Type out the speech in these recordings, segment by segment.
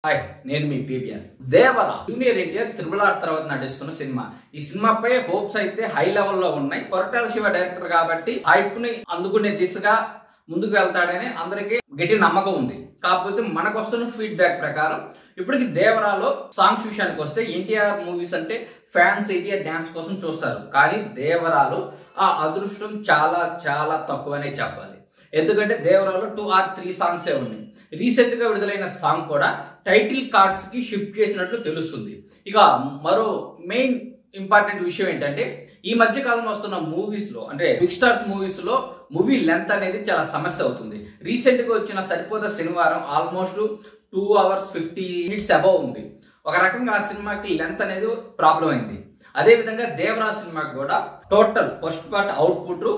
Hi, నేను మీ PVR. దేవర junior NTR triple తర్వాత నటిస్తున్న సినిమా. ఈ సినిమాపై హోప్స్ అయితే హై లెవెల్లో ఉన్నాయి. కొరటాల శివ డైరెక్టర్ కాబట్టి హైప్ ని అందుకునే దిశగా ముందుకు వెళ్తాడని అందరికీ గట్టి నమ్మకం ఉంది. కాకపోతే మనకు వస్తున్న ఫీడ్బ్యాక్ ప్రకారం ఇప్పటికి దేవరాలో సాంగ్స్ విషయానికి వస్తే ఎన్టీఆర్ మూవీస్ అంటే ఫ్యాన్స్ ఎన్టీఆర్ డాన్స్ కోసం చూస్తారు. కానీ దేవరాలో ఆ అదృష్టం చాలా చాలా తక్కువనే చెప్పాలి. ఎందుకంటే దేవరాలో 2 or 3 సాంగ్సే ఉన్నాయి. రీసెంట్ గా విడుదలైన సాంగ్ కూడా టైటిల్ కార్డ్స్ కి షిఫ్ట్ చేసినట్లు తెలుస్తుంది. ఇక మరో మెయిన్ ఇంపార్టెంట్ విషయం ఏంటంటే ఈ మధ్య కాలంలో వస్తున్న మూవీస్ లో అంటే బిగ్ స్టార్స్ మూవీస్ లో మూవీ లెంత్ అనేది చాలా సమస్య అవుతుంది. రీసెంట్ గా వచ్చిన సరిపోదా శనివారం ఆల్మోస్ట్ 2 hours 50 minutes అబౌవ్ ఉంది. ఒక రకంగా ఆ సినిమాకి లెంత్ అనేది ప్రాబ్లం అయింది. అదే విధంగా దేవరా సినిమాకి కూడా టోటల్ ఫస్ట్ పార్ట్ అవుట్పుట్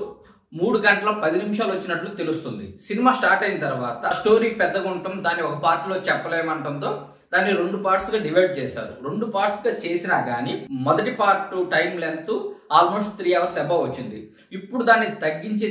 3 గంటల 10 నిమిషాలు వచ్చినట్లు తెలుస్తుంది. సినిమా స్టార్ట్ అయిన తర్వాత స్టోరీ పెద్దగా ఉండటం, దాన్ని ఒక పార్ట్ లో చెప్పలేమంటంతో దాన్ని 2 parts గా డివైడ్ చేశారు. 2 parts గా చేసినా గానీ మొదటి part time length almost 3 hours above వచ్చింది. ఇప్పుడు దాన్ని తగ్గించి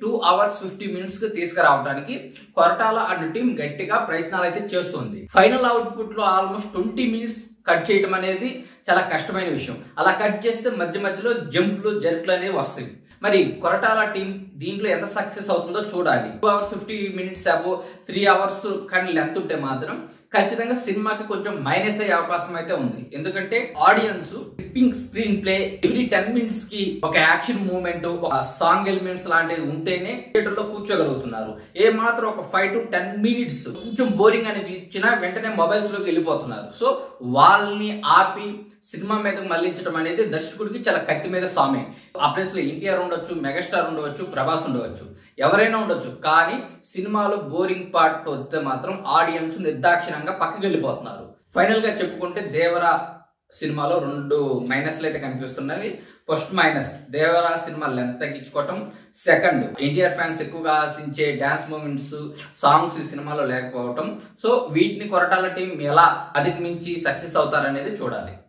2 hours 50 minutes కి తీసుకురావడానికి కొరటాల అండ్ టీం గట్టిగా ప్రయత్నాలు అయితే చేస్తుంది. ఫైనల్ అవుట్పుట్ లో ఆల్మోస్ట్ 20 minutes కట్ చేయడం అనేది చాలా కష్టమైన విషయం. అలా కట్ చేస్తే మధ్య మధ్యలో జంప్లు జర్క్లు అనేవి వస్తాయి. మరి కొరటాల టీం దీంట్లో ఎంత సక్సెస్ అవుతుందో చూడాలి. 2 hours 50 minutes అబో 3 hours కానీ లెంత్ ఉంటే మాత్రం ఖచ్చితంగా సినిమాకి కొంచెం మైనస్ అయ్యే అవకాశం అయితే ఉంది. ఎందుకంటే audience skipping screen play every 10 minutes కి ఒక యాక్షన్ మూవ్మెంట్, ఒక సాంగ్ ఎలిమెంట్స్ లాంటివి ఉంటేనే థియేటర్ లో కూర్చోగలుగుతున్నారు. ఏ మాత్రం ఒక 5 to 10 minutes కొంచెం బోరింగ్ అనేది ఇచ్చినా వెంటనే మొబైల్స్ లోకి వెళ్ళిపోతున్నారు. సో వాళ్ళని ఆపి సినిమా మీద మళ్లించడం అనేది దర్శకుడికి చాలా కత్తి మీద సామే. ఆ ప్లేస్ లో ఎన్టీఆర్ ఉండొచ్చు, మెగాస్టార్ ఉండవచ్చు, ప్రభాస్ ఉండవచ్చు, ఎవరైనా ఉండొచ్చు. కానీ సినిమాలో బోరింగ్ పార్ట్ వస్తే మాత్రం ఆడియన్స్ నిర్దాక్షిణంగా పక్కకి వెళ్ళిపోతున్నారు. ఫైనల్ గా చెప్పుకుంటే దేవరా సినిమాలో 2 మైనస్లు అయితే కనిపిస్తున్నాయి. First minus Devara cinema length తగ్గించుకోవటం. సెకండ్ ఎన్టీఆర్ ఫ్యాన్స్ ఎక్కువగా ఆశించే డాన్స్ మూమెంట్స్, సాంగ్స్ ఈ సినిమాలో లేకపోవటం. సో వీటిని కొరటాల టీం ఎలా అధిగమించి సక్సెస్ అవుతారనేది చూడాలి.